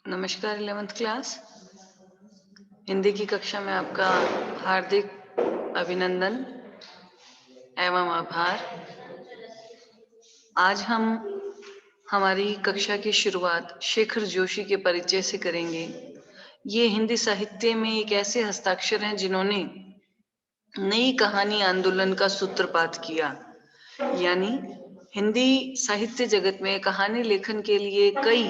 नमस्कार 11th class Hindi की कक्षा में आपका हार्दिक अभिनंदन एवं आभार। आज हम हमारी कक्षा की शुरुआत शेखर जोशी के परिचय से करेंगे। ये हिंदी साहित्य में एक ऐसे हस्ताक्षर हैं जिन्होंने नई कहानी आंदोलन का सूत्रपात किया। यानी हिंदी साहित्य जगत में कहानी लेखन के लिए कई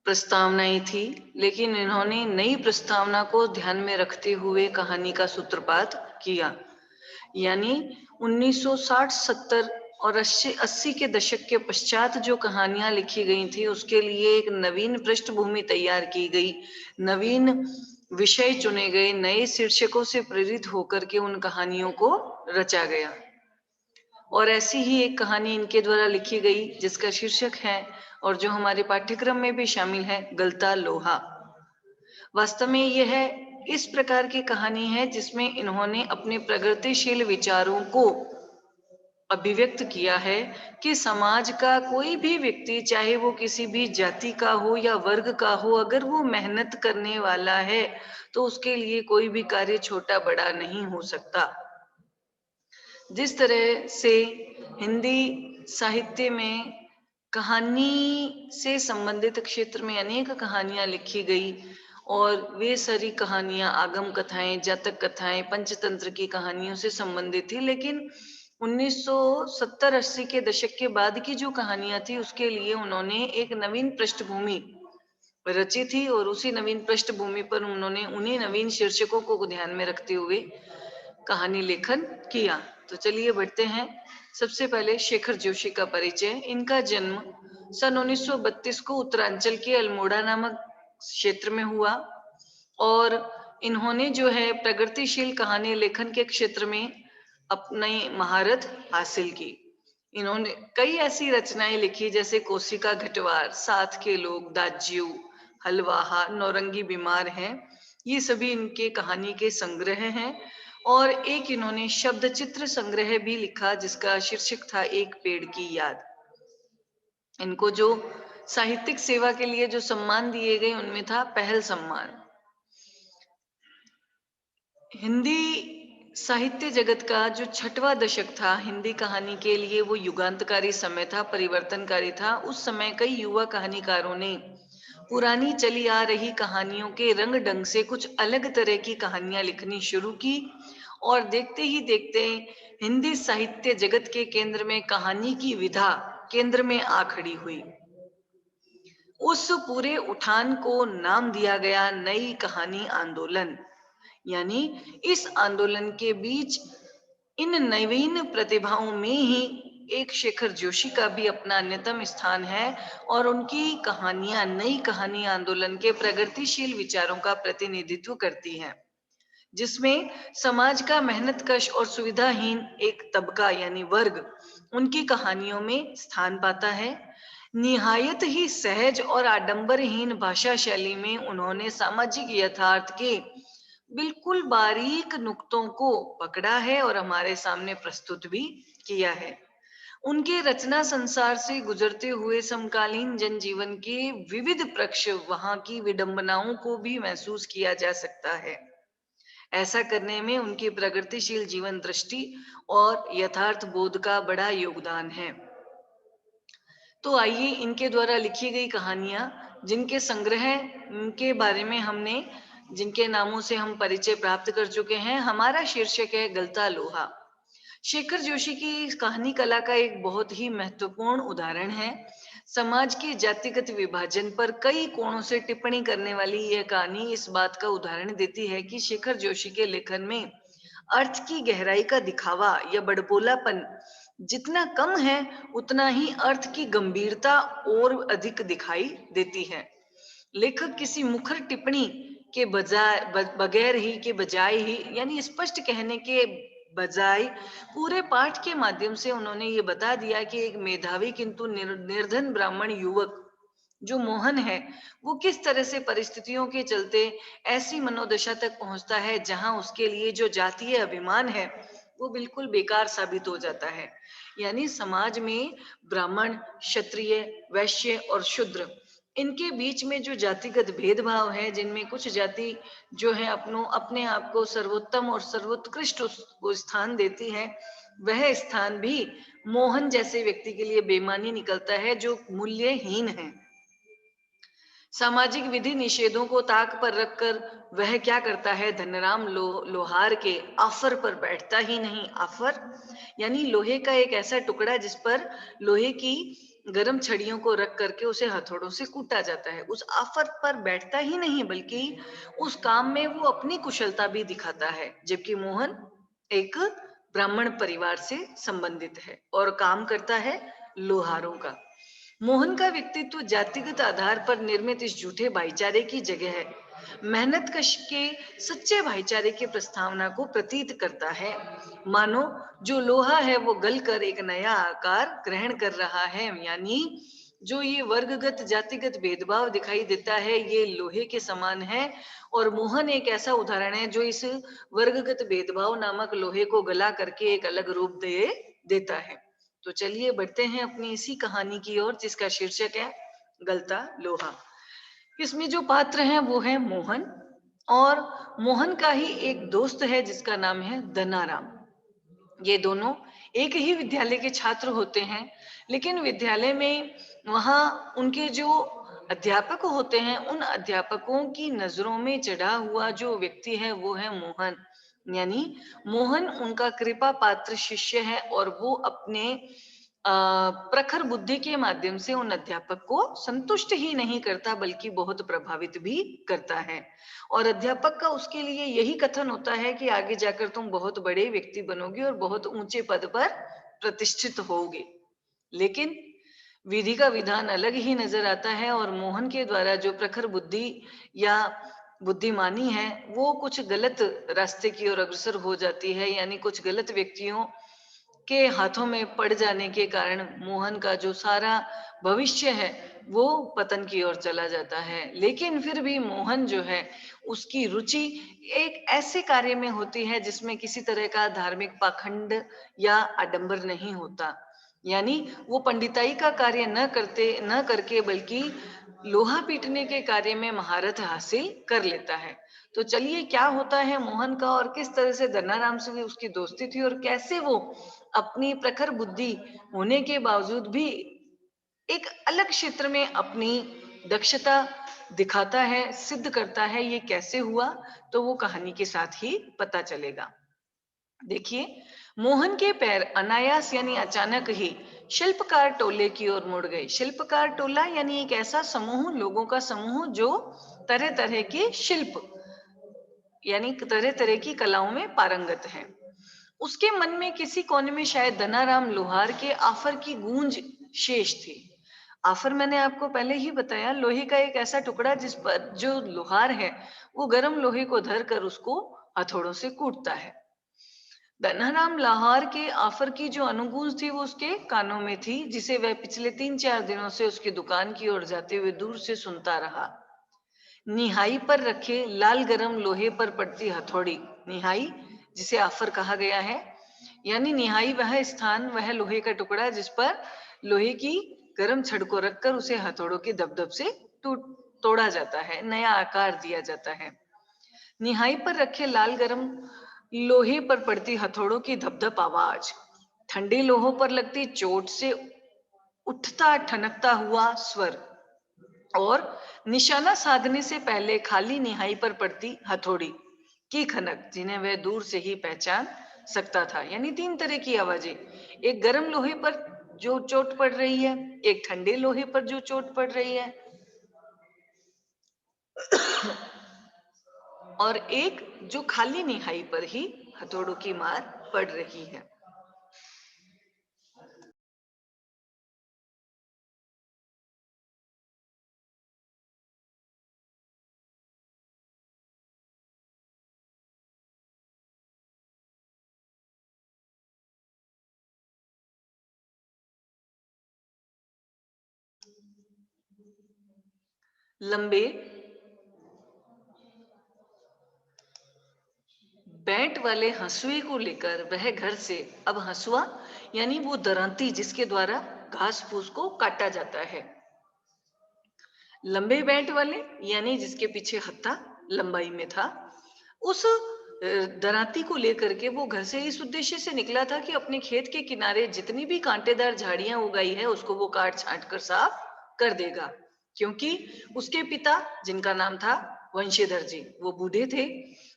प्रस्तावनाएं थी, लेकिन इन्होंने नई प्रस्तावना को ध्यान में रखते हुए कहानी का सूत्रपात किया। यानी 1960, 70 और 80 के दशक के पश्चात जो कहानियां लिखी गई थी उसके लिए एक नवीन पृष्ठभूमि तैयार की गई, नवीन विषय चुने गए, नए शीर्षकों से प्रेरित होकर के उन कहानियों को रचा गया। और ऐसी ही एक कहानी इनके द्वारा लिखी गई जिसका शीर्षक है और जो हमारे पाठ्यक्रम में भी शामिल है, गलता लोहा। वास्तव में यह इस प्रकार की कहानी है जिसमें इन्होंने अपने प्रगतिशील विचारों को अभिव्यक्त किया है कि समाज का कोई भी व्यक्ति, चाहे वो किसी भी जाति का हो या वर्ग का हो, अगर वो मेहनत करने वाला है तो उसके लिए कोई भी कार्य छोटा बड़ा नहीं हो सकता। जिस तरह से हिंदी साहित्य में कहानी से संबंधित क्षेत्र में अनेक कहानियां लिखी गई और वे सारी कहानियां आगम कथाएं, जातक कथाएं, पंचतंत्र की कहानियों से संबंधित थी। लेकिन 1970-80 के दशक के बाद की जो कहानियां थी उसके लिए उन्होंने एक नवीन पृष्ठभूमि रची थी और उसी नवीन पृष्ठभूमि पर उन्होंने उन्हीं नवीन शीर्षकों को ध्यान में रखते हुए कहानी लेखन किया। तो चलिए बढ़ते हैं। सबसे पहले शेखर जोशी का परिचय। इनका जन्म सन 1932 को उत्तरांचल के अल्मोड़ा नामक क्षेत्र में हुआ और इन्होंने जो है प्रगतिशील कहानी लेखन के क्षेत्र में अपनी महारत हासिल की। इन्होंने कई ऐसी रचनाएं लिखी जैसे कोशिका घटवार, साथ के लोग, दाज्यू, हलवाहा, नौरंगी बीमार हैं। ये सभी इनके कहानी के संग्रह हैं। और एक इन्होंने शब्द चित्र संग्रह भी लिखा जिसका शीर्षक था एक पेड़ की याद। इनको जो साहित्यिक सेवा के लिए जो सम्मान दिए गए उनमें था पहल सम्मान। हिंदी साहित्य जगत का जो 6वां दशक था हिंदी कहानी के लिए, वो युगांतकारी समय था, परिवर्तनकारी था। उस समय कई युवा कहानीकारों ने पुरानी चली आ रही कहानियों के रंग ढंग से कुछ अलग तरह की कहानियां लिखनी शुरू की और देखते ही देखते हिंदी साहित्य जगत के केंद्र में कहानी की विधा केंद्र में आ खड़ी हुई। उस पूरे उठान को नाम दिया गया नई कहानी आंदोलन। यानी इस आंदोलन के बीच इन नवीन प्रतिभाओं में ही एक शेखर जोशी का भी अपना अन्यतम स्थान है और उनकी कहानियां नई कहानी आंदोलन के प्रगतिशील विचारों का प्रतिनिधित्व करती हैं, जिसमें समाज का मेहनतकश और सुविधाहीन एक तबका यानी वर्ग उनकी कहानियों में स्थान पाता है। निहायत ही सहज और आडंबरहीन भाषा शैली में उन्होंने सामाजिक यथार्थ के बिल्कुल बारीक नुक्तों को पकड़ा है और हमारे सामने प्रस्तुत भी किया है। उनके रचना संसार से गुजरते हुए समकालीन जनजीवन के विविध पक्ष, वहां की विडंबनाओं को भी महसूस किया जा सकता है। ऐसा करने में उनकी प्रगतिशील जीवन दृष्टि और यथार्थ बोध का बड़ा योगदान है। तो आइए इनके द्वारा लिखी गई कहानियां, जिनके संग्रह के बारे में हमने, जिनके नामों से हम परिचय प्राप्त कर चुके हैं। हमारा शीर्षक है गलता लोहा। शेखर जोशी की कहानी कला का एक बहुत ही महत्वपूर्ण उदाहरण है। समाज के जातिगत विभाजन पर कई कोणों से टिप्पणी करने वाली यह कहानी इस बात का उदाहरण देती है कि शेखर जोशी के लेखन में अर्थ की गहराई का दिखावा या बड़बोलापन जितना कम है उतना ही अर्थ की गंभीरता और अधिक दिखाई देती है। लेखक किसी मुखर टिप्पणी के बजाय ही यानी स्पष्ट कहने के बजाय पूरे पाठ के माध्यम से उन्होंने ये बता दिया कि एक मेधावी किंतु निर्धन ब्राह्मण युवक जो मोहन है वो किस तरह से परिस्थितियों के चलते ऐसी मनोदशा तक पहुंचता है जहां उसके लिए जो जातीय अभिमान है वो बिल्कुल बेकार साबित हो जाता है। यानी समाज में ब्राह्मण, क्षत्रिय, वैश्य और शूद्र, इनके बीच में जो जातिगत भेदभाव है, जिनमें कुछ जाति जो है अपने आप को सर्वोत्तम और सर्वोत्कृष्ट को स्थान देती है, वह स्थान भी मोहन जैसे व्यक्ति के लिए बेमानी निकलता है जो मूल्यहीन है। सामाजिक विधि निषेधों को ताक पर रखकर वह क्या करता है, धनराम लोहार के आफर पर बैठता ही नहीं। आफर यानी लोहे का एक ऐसा टुकड़ा जिस पर लोहे की गर्म छड़ियों को रख करके उसे हथौड़ों से कूटा जाता है। उस आफर पर बैठता ही नहीं बल्कि उस काम में वो अपनी कुशलता भी दिखाता है। जबकि मोहन एक ब्राह्मण परिवार से संबंधित है और काम करता है लोहारों का। मोहन का व्यक्तित्व जातिगत आधार पर निर्मित इस झूठे भाईचारे की जगह है मेहनत कश के सच्चे भाईचारे की प्रस्तावना को प्रतीत करता है। मानो जो लोहा है वो गलकर एक नया आकार ग्रहण कर रहा है। यानी जो ये वर्गगत जातिगत भेदभाव दिखाई देता है ये लोहे के समान है, और मोहन एक ऐसा उदाहरण है जो इस वर्गगत भेदभाव नामक लोहे को गला करके एक अलग रूप दे देता है। तो चलिए बढ़ते हैं अपनी इसी कहानी की ओर जिसका शीर्षक है गलता लोहा। इसमें जो पात्र हैं वो है मोहन, और मोहन का ही एक दोस्त है जिसका नाम है धनाराम। ये दोनों एक ही विद्यालय के छात्र होते हैं, लेकिन विद्यालय में वहां उनके जो अध्यापक होते हैं उन अध्यापकों की नजरों में चढ़ा हुआ जो व्यक्ति है वो है मोहन। यानी मोहन उनका कृपा पात्र शिष्य है और वो अपने प्रखर बुद्धि के माध्यम से उन अध्यापक को संतुष्ट ही नहीं करता बल्कि बहुत प्रभावित भी करता है। और अध्यापक का उसके लिए यही कथन होता है कि आगे जाकर तुम बहुत बड़े व्यक्ति बनोगे और बहुत ऊंचे पद पर प्रतिष्ठित होगे। लेकिन विधि का विधान अलग ही नजर आता है और मोहन के द्वारा जो प्रखर बुद्धि या बुद्धिमानी है वो कुछ गलत रास्ते की ओर अग्रसर हो जाती है। यानी कुछ गलत व्यक्तियों के हाथों में पड़ जाने के कारण मोहन का जो सारा भविष्य है वो पतन की ओर चला जाता है। लेकिन फिर भी मोहन जो है उसकी रुचि एक ऐसे कार्य में होती है जिसमें किसी तरह का धार्मिक पाखंड या आडंबर नहीं होता। यानी वो पंडिताई का कार्य न करके बल्कि लोहा पीटने के कार्य में महारत हासिल कर लेता है। तो चलिए क्या होता है मोहन का और किस तरह से धनाराम से भी उसकी दोस्ती थी और कैसे वो अपनी प्रखर बुद्धि होने के बावजूद भी एक अलग क्षेत्र में अपनी दक्षता दिखाता है, सिद्ध करता है, ये कैसे हुआ तो वो कहानी के साथ ही पता चलेगा। देखिए, मोहन के पैर अनायास यानी अचानक ही शिल्पकार टोले की ओर मुड़ गए। शिल्पकार टोला यानी एक ऐसा समूह, लोगों का समूह जो तरह तरह के शिल्प यानी तरह तरह की कलाओं में पारंगत है। उसके मन में किसी कोने में शायद धनाराम लोहार के आफर की गूंज शेष थी। आफर मैंने आपको पहले ही बताया, लोहे का एक ऐसा टुकड़ा जिस पर जो लोहार है वो गर्म लोहे को धर कर उसको हथौड़ों से कूटता है। धनाराम लाहौर के आफर की जो अनुगूंज थी वो उसके कानों में थी, जिसे वह पिछले 3-4 दिनों से उसकी दुकान की ओर जाते हुए दूर से सुनता रहा। निहाई पर रखे लाल गरम लोहे पर पड़ती हथौड़ी, निहाई जिसे आफर कहा गया है, यानी निहाई वह स्थान, वह लोहे का टुकड़ा जिस पर लोहे की गरम छड़ को रखकर उसे हथौड़ों के दबदब से टूट तोड़ा जाता है, नया आकार दिया जाता है। निहाई पर रखे लाल गरम लोहे पर पड़ती हथौड़ों की धपधप आवाज, ठंडे लोहों पर लगती चोट से उठता ठनकता हुआ स्वर, और निशाना साधने से पहले खाली निहाई पर पड़ती हथौड़ी की खनक, जिन्हें वह दूर से ही पहचान सकता था। यानी 3 तरह की आवाजें, एक गर्म लोहे पर जो चोट पड़ रही है, एक ठंडे लोहे पर जो चोट पड़ रही है, और एक जो खाली निहाई पर ही हथौड़ों की मार पड़ रही है। लंबे बैंट वाले हंसुए को लेकर वह घर से, अब हंसुआ यानी वो दरांती जिसके द्वारा घास फूस को काटा जाता है, लंबे बैंट वाले यानी जिसके पीछे हत्था लंबाई में था, उस दरांती को लेकर के वो घर से इस उद्देश्य से निकला था कि अपने खेत के किनारे जितनी भी कांटेदार झाड़ियां उगाई है उसको वो काट छांट कर साफ कर देगा, क्योंकि उसके पिता जिनका नाम था वंशीधर जी वो बूढ़े थे,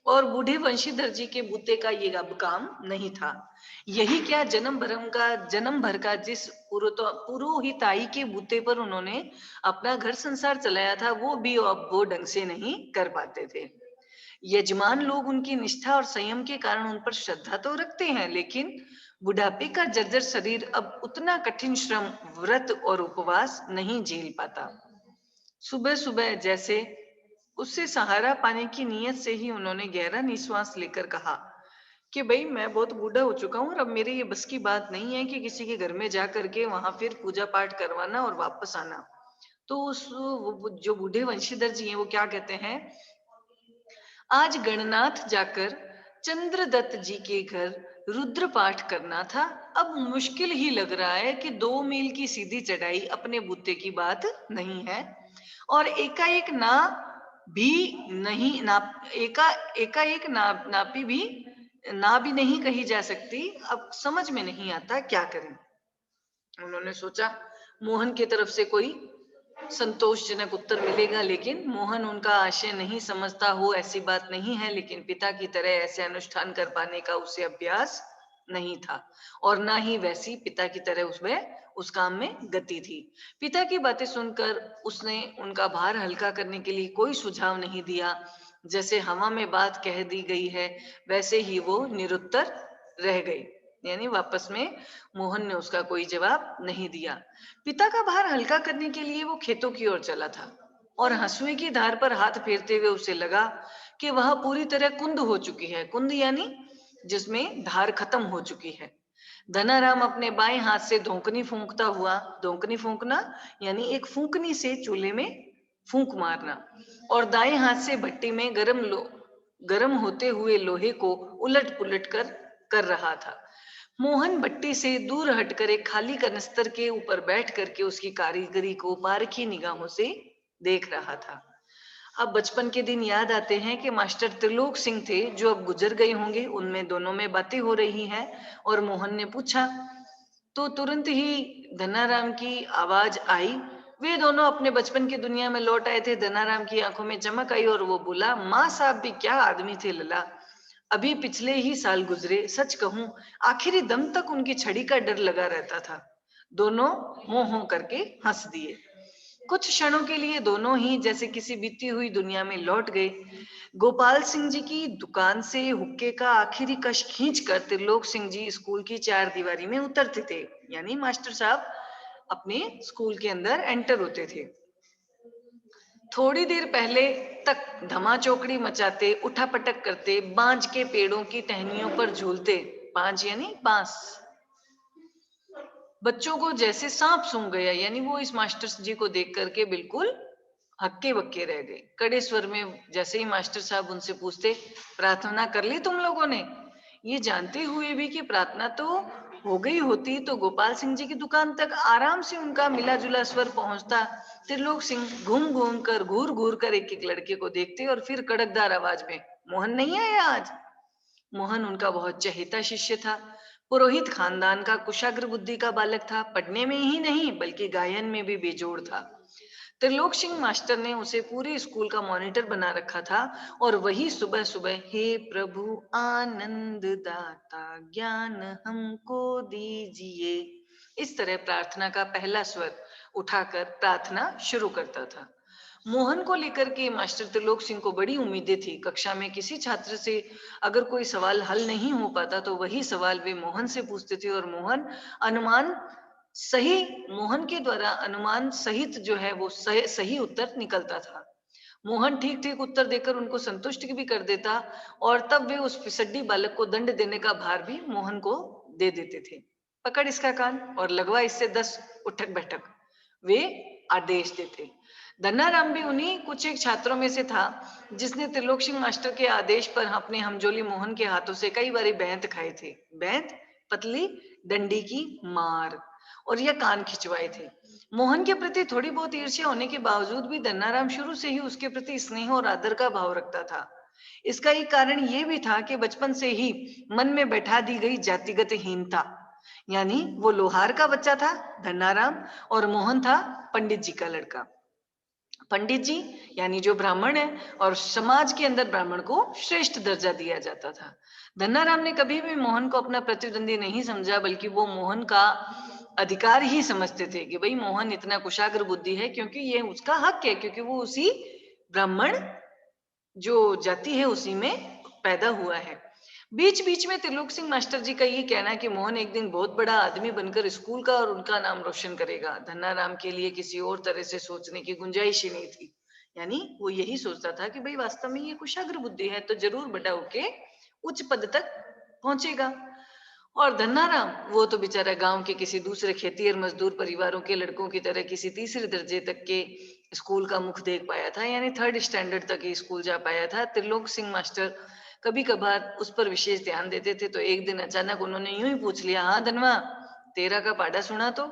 और बूढ़े वंशीधर जी के बूते का ये अब काम नहीं था। यही क्या जन्म भर का जिस पुरोहिताई के बूते पर उन्होंने अपना घर संसार चलाया था वो भी अब वो ढंग से नहीं कर पाते थे। यजमान लोग उनकी निष्ठा और संयम के कारण उन पर श्रद्धा तो रखते हैं, लेकिन बुढ़ापे का जर्जर शरीर अब उतना कठिन श्रम, व्रत और उपवास नहीं झेल पाता। सुबह सुबह जैसे उससे सहारा पाने की नीयत से ही उन्होंने गहरा निश्वास लेकर कहा कि भाई मैं बहुत बूढ़ा हो चुका हूँ और अब मेरे ये बस की बात नहीं है कि किसी के घर में जा करके वहां फिर पूजा पाठ करवाना और वापस आना। तो जो बूढ़े वंशीधर जी हैं वो क्या कहते हैं, आज गणनाथ जाकर चंद्रदत्त जी के घर रुद्र पाठ करना था। अब मुश्किल ही लग रहा है कि 2 मील की सीधी चढ़ाई अपने बूते की बात नहीं है, और एकाएक भी नहीं नाप एका एकाएक नापी भी ना भी नहीं कही जा सकती। अब समझ में नहीं आता क्या करें। उन्होंने सोचा मोहन की तरफ से कोई संतोषजनक उत्तर मिलेगा, लेकिन मोहन उनका आशय नहीं समझता हो ऐसी बात नहीं है, लेकिन पिता की तरह ऐसे अनुष्ठान कर पाने का उसे अभ्यास नहीं था, और ना ही वैसी पिता की तरह उसमें उस काम में गति थी। पिता की बातें सुनकर उसने उनका भार हल्का करने के लिए कोई सुझाव नहीं दिया। जैसे हवा में बात कह दी गई है वैसे ही वो निरुत्तर रह गई, यानी वापस में मोहन ने उसका कोई जवाब नहीं दिया। पिता का भार हल्का करने के लिए वो खेतों की ओर चला था, और हंसुए की धार पर हाथ फेरते हुए उसे लगा कि वह पूरी तरह कुंद हो चुकी है। कुंद यानी जिसमें धार खत्म हो चुकी है। धनाराम अपने बाएं हाथ से धोंकनी फूंकता हुआ, धोंकनी फूंकना यानी एक फूंकनी से चूल्हे में फूंक मारना, और दाएं हाथ से भट्टी में गरम होते हुए लोहे को उलट पुलट कर रहा था। मोहन भट्टी से दूर हटकर एक खाली कनस्तर के ऊपर बैठ करके उसकी कारीगरी को बारीकी निगाहों से देख रहा था। अब बचपन के दिन याद आते हैं कि मास्टर त्रिलोक सिंह थे जो अब गुजर गए होंगे, उनमें दोनों में बातें हो रही हैं, और मोहन ने पूछा तो तुरंत ही धनाराम की आवाज आई। वे दोनों अपने बचपन की दुनिया में लौट आए थे। धनाराम की आंखों में चमक आई और वो बोला, माँ साहब भी क्या आदमी थे लला, अभी पिछले ही साल गुजरे। सच कहूं आखिरी दम तक उनकी छड़ी का डर लगा रहता था। दोनों हो करके हंस दिए। कुछ क्षणों के लिए दोनों ही जैसे किसी बीती हुई दुनिया में लौट गए। गोपाल सिंह जी की दुकान से हुक्के का आखिरी कश खींचकर त्रिलोक सिंह जी स्कूल की चार दीवारी में उतरते थे, यानी मास्टर साहब अपने स्कूल के अंदर एंटर होते थे। थोड़ी देर पहले तक धमा चौकड़ी मचाते, उठापटक करते, बांज के पेड़ों की टहनियों पर झूलते, बांज यानी बांस, बच्चों को जैसे सांप सूंघ गया, यानी वो इस मास्टर जी को देख करके बिल्कुल हक्के बक्के रह गए। कड़े स्वर में जैसे ही मास्टर साहब उनसे पूछते, प्रार्थना कर ली तुम लोगों ने, ये जानते हुए भी कि प्रार्थना तो हो गई होती तो गोपाल सिंह जी की दुकान तक आराम से उनका मिला जुला स्वर पहुंचता। त्रिलोक सिंह घूम घूम कर घूर घूर कर एक एक लड़के को देखते और फिर कड़कदार आवाज में, मोहन नहीं आया आज। मोहन उनका बहुत चहेता शिष्य था। पुरोहित खानदान का कुशाग्र बुद्धि का बालक था। पढ़ने में ही नहीं बल्कि गायन में भी बेजोड़ था। त्रिलोक सिंह मास्टर ने उसे पूरे स्कूल का मॉनिटर बना रखा था, और वही सुबह सुबह हे प्रभु आनंद दाता ज्ञान हमको दीजिए, इस तरह प्रार्थना का पहला स्वर उठाकर प्रार्थना शुरू करता था। मोहन को लेकर के मास्टर त्रिलोक सिंह को बड़ी उम्मीदें थी। कक्षा में किसी छात्र से अगर कोई सवाल हल नहीं हो पाता तो वही सवाल वे मोहन से पूछते थे, और अनुमान मोहन के द्वारा अनुमान सहित जो है वो सही उत्तर निकलता था। मोहन ठीक ठीक उत्तर देकर उनको संतुष्ट भी कर देता, और तब वे उस फिसड्डी बालक को दंड देने का भार भी मोहन को दे देते थे। पकड़ इसका कान और लगवा इससे 10 उठक बैठक, वे आदेश देते। धन्नाराम भी उन्हीं कुछ एक छात्रों में से था जिसने त्रिलोक सिंह मास्टर के आदेश पर अपने हमजोली मोहन के हाथों से कई बारी बैंत खाए थे। बैंत, पतली डंडी की मार, और यह कान खिंचवाए थे। मोहन के प्रति थोड़ी बहुत ईर्ष्या होने के बावजूद भी धन्नाराम शुरू से ही उसके प्रति स्नेह और आदर का भाव रखता था। इसका एक कारण ये भी था कि बचपन से ही मन में बैठा दी गई जातिगत हीनता, यानी वो लोहार का बच्चा था धन्नाराम, और मोहन था पंडित जी का लड़का। पंडित जी यानी जो ब्राह्मण है, और समाज के अंदर ब्राह्मण को श्रेष्ठ दर्जा दिया जाता था। धन्नाराम ने कभी भी मोहन को अपना प्रतिद्वंदी नहीं समझा, बल्कि वो मोहन का अधिकार ही समझते थे कि भाई मोहन इतना कुशाग्र बुद्धि है क्योंकि ये उसका हक है, क्योंकि वो उसी ब्राह्मण जो जाति है उसी में पैदा हुआ है। बीच बीच में त्रिलोक सिंह मास्टर जी का ये कहना कि मोहन एक दिन बहुत बड़ा आदमी बनकर स्कूल का और उनका नाम रोशन करेगा, धन्नाराम के लिए किसी और तरह से सोचने की गुंजाइश ही नहीं थी। यानी वो यही सोचता था कि भाई वास्तव में ये कुशाग्र बुद्धि है तो जरूर बड़ा होके उच्च पद तक पहुंचेगा। और धन्नाराम वो तो बेचारा गांव के किसी दूसरे खेती और मजदूर परिवारों के लड़कों की तरह किसी तीसरे दर्जे तक के स्कूल का मुख देख पाया था, यानी थर्ड स्टैंडर्ड तक ही स्कूल जा पाया था। त्रिलोक सिंह मास्टर कभी कभार उस पर विशेष ध्यान देते थे, तो एक दिन अचानक उन्होंने यूं ही पूछ लिया, हाँ धनवा, 13 का पाढ़ा सुना तो?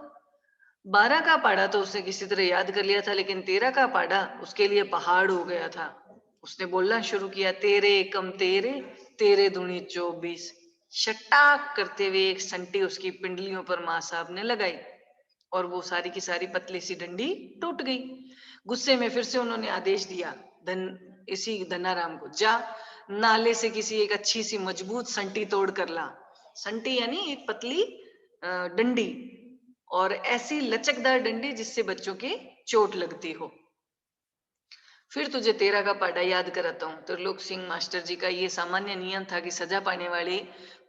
12 का पाढ़ा तो उसने किसी तरह याद कर लिया था, लेकिन 13 का पाढ़ा उसके लिए पहाड़ हो गया था। उसने बोलना शुरू किया, तेरे कम तेरे, तेरे दूनी 24। शटाक करते हुए एक संटी उसकी पिंडलियों पर माँ साहब ने लगाई और वो सारी की सारी पतली सी डंडी टूट गई। गुस्से में फिर से उन्होंने आदेश दिया धन इसी धनाराम को, जा नाले से किसी एक अच्छी सी मजबूत संटी तोड़ कर ला। संटी यानी एक पतली डंडी, और ऐसी लचकदार डंडी जिससे बच्चों के चोट लगती हो। फिर तुझे 13 का पाढ़ा याद कराता हूं। त्रिलोक सिंह मास्टर जी का ये सामान्य नियम था कि सजा पाने वाले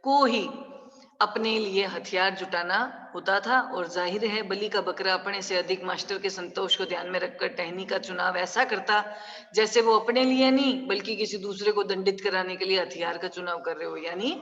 को ही अपने लिए हथियार जुटाना होता था, और जाहिर है बलि का बकरा अपने से अधिक मास्टर के संतोष को ध्यान में रखकर टहनी का चुनाव ऐसा करता जैसे वो अपने लिए नहीं बल्कि किसी दूसरे को दंडित कराने के लिए हथियार का चुनाव कर रहे हो। यानी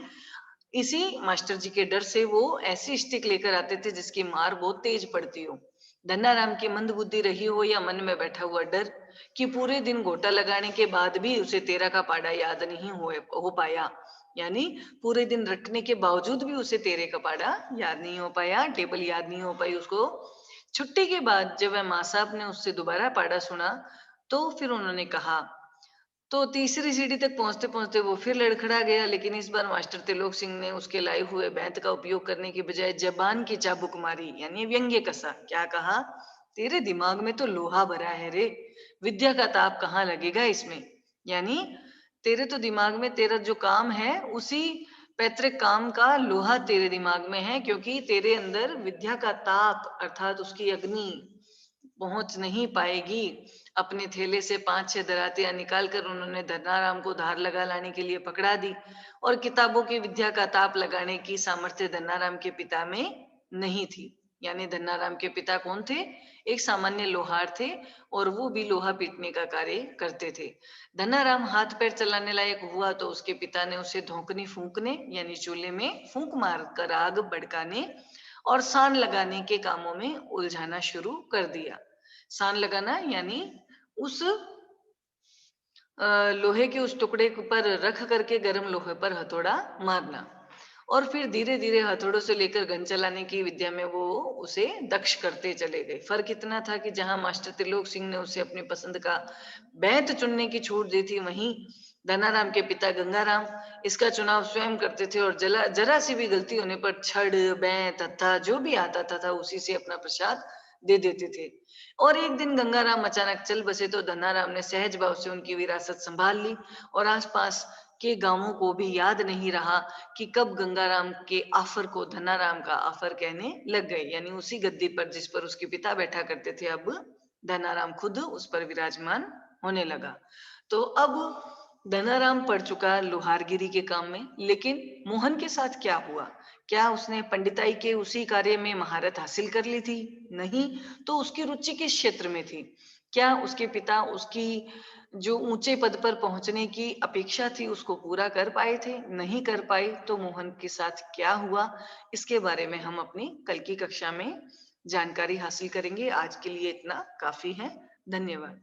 इसी मास्टर जी के डर से वो ऐसी स्टिक लेकर आते थे जिसकी मार बहुत तेज पड़ती हो। धन्नाराम की मंद बुद्धि रही हो या मन में बैठा हुआ डर कि पूरे दिन गोटा लगाने के बाद भी उसे 13 का पाढ़ा याद नहीं हो पाया, यानी पूरे दिन रटने के बावजूद भी उसे 13 का पाढ़ा याद नहीं हो पाया, टेबल याद नहीं हो पाई उसको। छुट्टी के बाद जब वह माँ साहब ने उससे दोबारा पाढ़ा सुना तो फिर उन्होंने कहा, तो तीसरी सीढ़ी तक पहुंचते पहुंचते वो फिर लड़खड़ा गया, लेकिन इस बार मास्टर त्रिलोक सिंह ने उसके लाए हुए बैंत का उपयोग करने की बजाय जबान की चाबुक मारी, यानी व्यंग्य कसा। क्या कहा? तेरे दिमाग में तो लोहा भरा है रे, विद्या का ताप कहाँ लगेगा इसमें। यानी तेरे तो दिमाग में तेरा जो काम है उसी पैतृक काम का लोहा तेरे दिमाग में है, क्योंकि तेरे अंदर विद्या का ताप अर्थात उसकी अग्नि पहुंच नहीं पाएगी। अपने थैले से 5-6 दरातियां निकाल कर उन्होंने धनाराम को धार लगा लाने के लिए पकड़ा दी, और किताबों की विद्या का ताप लगाने की सामर्थ्य धनाराम के पिता में नहीं थी। यानी धनाराम के पिता कौन थे? एक सामान्य लोहार थे, और वो भी लोहा पीटने का कार्य करते थे। धनाराम हाथ पैर चलाने लायक हुआ तो उसके पिता ने उसे धोकनी फूंकने यानी चूल्हे में फूंक मार कर आग भड़काने और सान लगाने के कामों में उलझाना शुरू कर दिया। सान लगाना यानी उस लोहे के उस टुकड़े पर रख करके गर्म लोहे पर हथौड़ा मारना, और फिर धीरे धीरे हथौड़ों से लेकर गन चलाने की विद्या में वो उसे दक्ष करते चले गए। फर्क इतना था कि जहां मास्टर त्रिलोक सिंह ने उसे अपनी पसंद का बैंत चुनने की छूट दी थी, वहीं धनाराम के पिता गंगाराम इसका चुनाव स्वयं करते थे, और जरा जरा सी भी गलती होने पर छड़ बैंत तथा जो भी आता था उसी से अपना प्रसाद दे देते थे। और एक दिन गंगाराम अचानक चल बसे तो धनाराम ने सहज भाव से उनकी विरासत संभाल ली, और आसपास के गांवों को भी याद नहीं रहा कि कब गंगाराम के आफर को धनाराम का आफर कहने लग गए। यानी उसी गद्दी पर जिस पर उसके पिता बैठा करते थे अब धनाराम खुद उस पर विराजमान होने लगा। तो अब धनाराम पड़ चुका लोहारगिरी के काम में, लेकिन मोहन के साथ क्या हुआ? क्या उसने पंडिताई के उसी कार्य में महारत हासिल कर ली थी? नहीं। तो उसकी रुचि किस क्षेत्र में थी? क्या उसके पिता उसकी जो ऊंचे पद पर पहुंचने की अपेक्षा थी उसको पूरा कर पाए थे? नहीं कर पाए। तो मोहन के साथ क्या हुआ, इसके बारे में हम अपनी कल की कक्षा में जानकारी हासिल करेंगे। आज के लिए इतना काफी है। धन्यवाद।